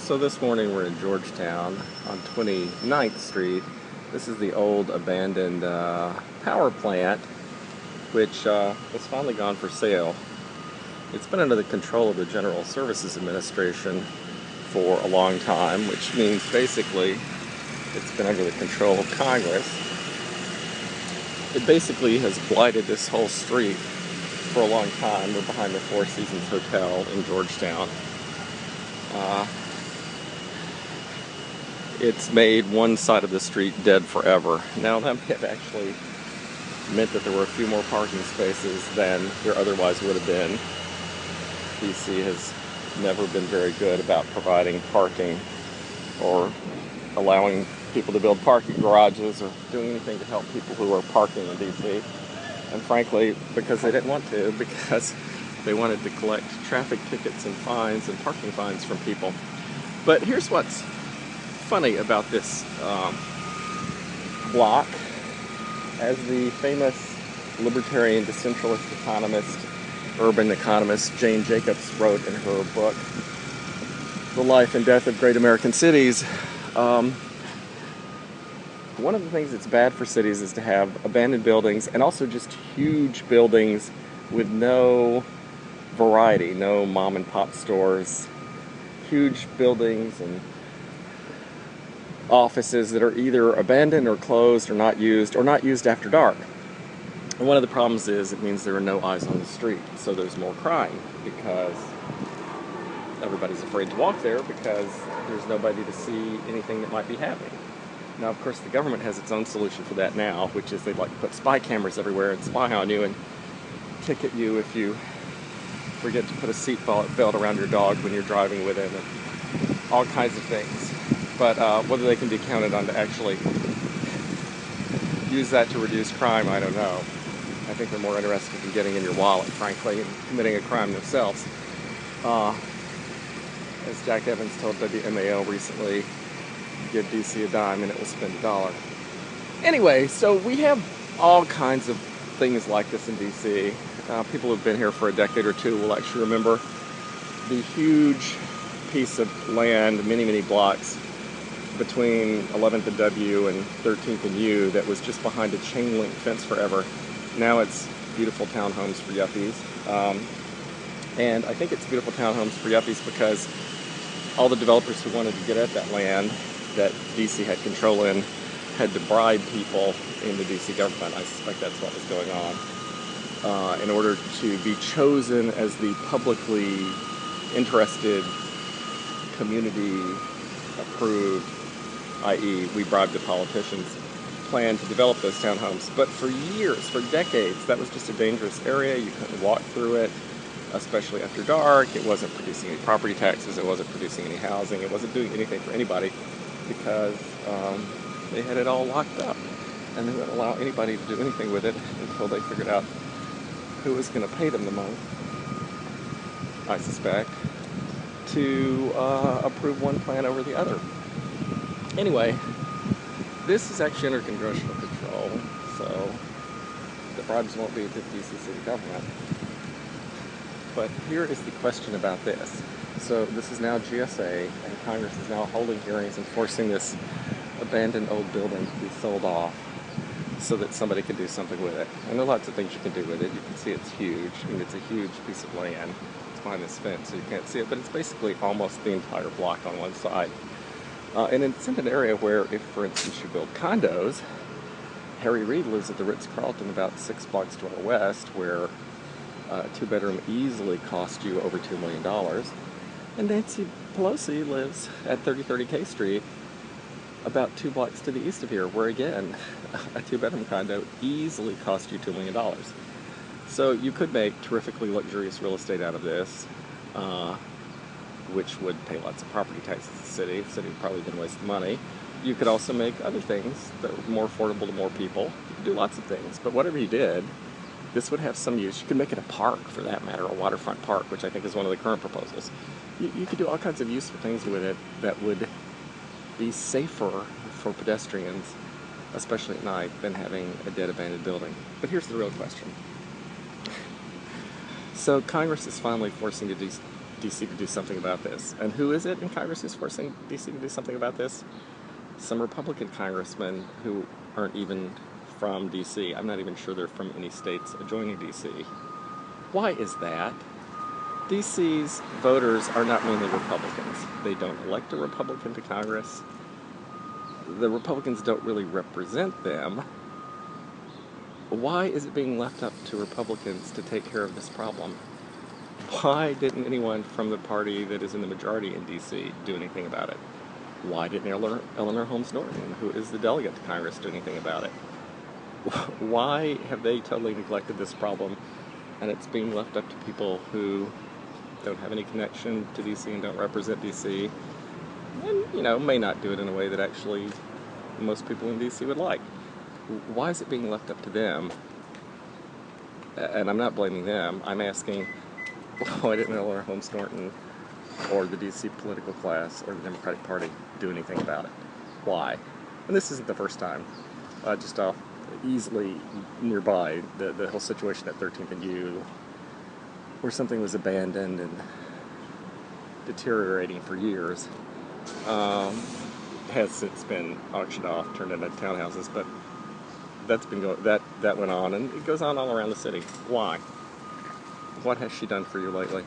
So this morning we're in Georgetown on 29th Street. This is the old abandoned power plant, which was finally gone for sale. It's been under the control of the General Services Administration for a long time, which means basically it's been under the control of Congress. It basically has blighted this whole street for a long time. We're behind the Four Seasons Hotel in Georgetown. It's made one side of the street dead forever. Now that may have actually meant that there were a few more parking spaces than there otherwise would have been. DC has never been very good about providing parking or allowing people to build parking garages or doing anything to help people who are parking in DC. And frankly, because they didn't want to, because they wanted to collect traffic tickets and fines and parking fines from people. But here's what's funny about this block. As the famous libertarian decentralist economist, urban economist Jane Jacobs wrote in her book, The Life and Death of Great American Cities, one of the things that's bad for cities is to have abandoned buildings and also just huge buildings with no variety, no mom and pop stores, huge buildings and offices that are either abandoned or closed or not used after dark. And one of the problems is it means there are no eyes on the street, so there's more crime because everybody's afraid to walk there because there's nobody to see anything that might be happening. Now, of course, the government has its own solution for that now, which is they'd like to put spy cameras everywhere and spy on you and ticket you if you forget to put a seat belt around your dog when you're driving with him, and all kinds of things. But whether they can be counted on to actually use that to reduce crime, I don't know. I think they're more interested in getting in your wallet, frankly, and committing a crime themselves. As Jack Evans told WMAL recently, give DC a dime and it will spend $1. Anyway, so we have all kinds of things like this in DC. People who've been here for a decade or two will actually remember the huge piece of land, many blocks, between 11th and W and 13th and U that was just behind a chain link fence forever. Now it's beautiful townhomes for yuppies. And I think it's beautiful townhomes for yuppies because all the developers who wanted to get at that land that DC had control in had to bribe people in the DC government. I suspect that's what was going on. In order to be chosen as the publicly interested, community approved, i.e. we bribed the politicians, plan to develop those townhomes. But for years, for decades, that was just a dangerous area. You couldn't walk through it, especially after dark. It wasn't producing any property taxes. It wasn't producing any housing. It wasn't doing anything for anybody because they had it all locked up. And they wouldn't allow anybody to do anything with it until they figured out who was going to pay them the most, I suspect, to approve one plan over the other. Anyway, this is actually under congressional control, so the bribes won't be to the DC city government. But here is the question about this. So this is now GSA, and Congress is now holding hearings and forcing this abandoned old building to be sold off so that somebody can do something with it. And there are lots of things you can do with it. You can see it's huge. I mean, it's a huge piece of land. It's behind this fence, so you can't see it, but it's basically almost the entire block on one side. And it's in an area where, if, for instance, you build condos, Harry Reid lives at the Ritz-Carlton about 6 blocks to our west, where a two-bedroom easily cost you over $2 million. And Nancy Pelosi lives at 3030 K Street, about 2 blocks to the east of here, where, again, a two-bedroom condo easily cost you $2 million. So you could make terrifically luxurious real estate out of this, which would pay lots of property taxes to the city. The city would probably then waste money. You could also make other things that were more affordable to more people. You could do lots of things, but whatever you did, this would have some use. You could make it a park, for that matter, a waterfront park, which I think is one of the current proposals. You could do all kinds of useful things with it that would be safer for pedestrians, especially at night, than having a dead abandoned building. But here's the real question. So Congress is finally forcing DC to do something about this. And who is it in Congress who's forcing DC to do something about this? Some Republican congressmen who aren't even from DC. I'm not even sure they're from any states adjoining DC. Why is that? DC's voters are not mainly Republicans. They don't elect a Republican to Congress. The Republicans don't really represent them. Why is it being left up to Republicans to take care of this problem? Why didn't anyone from the party that is in the majority in D.C. do anything about it? Why didn't Eleanor Holmes Norton, who is the delegate to Congress, do anything about it? Why have they totally neglected this problem, and it's being left up to people who don't have any connection to D.C. and don't represent D.C. and, may not do it in a way that actually most people in D.C. would like? Why is it being left up to them? And I'm not blaming them. I'm asking, why didn't Eleanor Holmes Norton or the D.C. political class or the Democratic Party do anything about it? Why? And this isn't the first time. Just off easily nearby, the whole situation at 13th and U, where something was abandoned and deteriorating for years, has since been auctioned off, turned into townhouses, but that went on, and it goes on all around the city. Why? What has she done for you lately?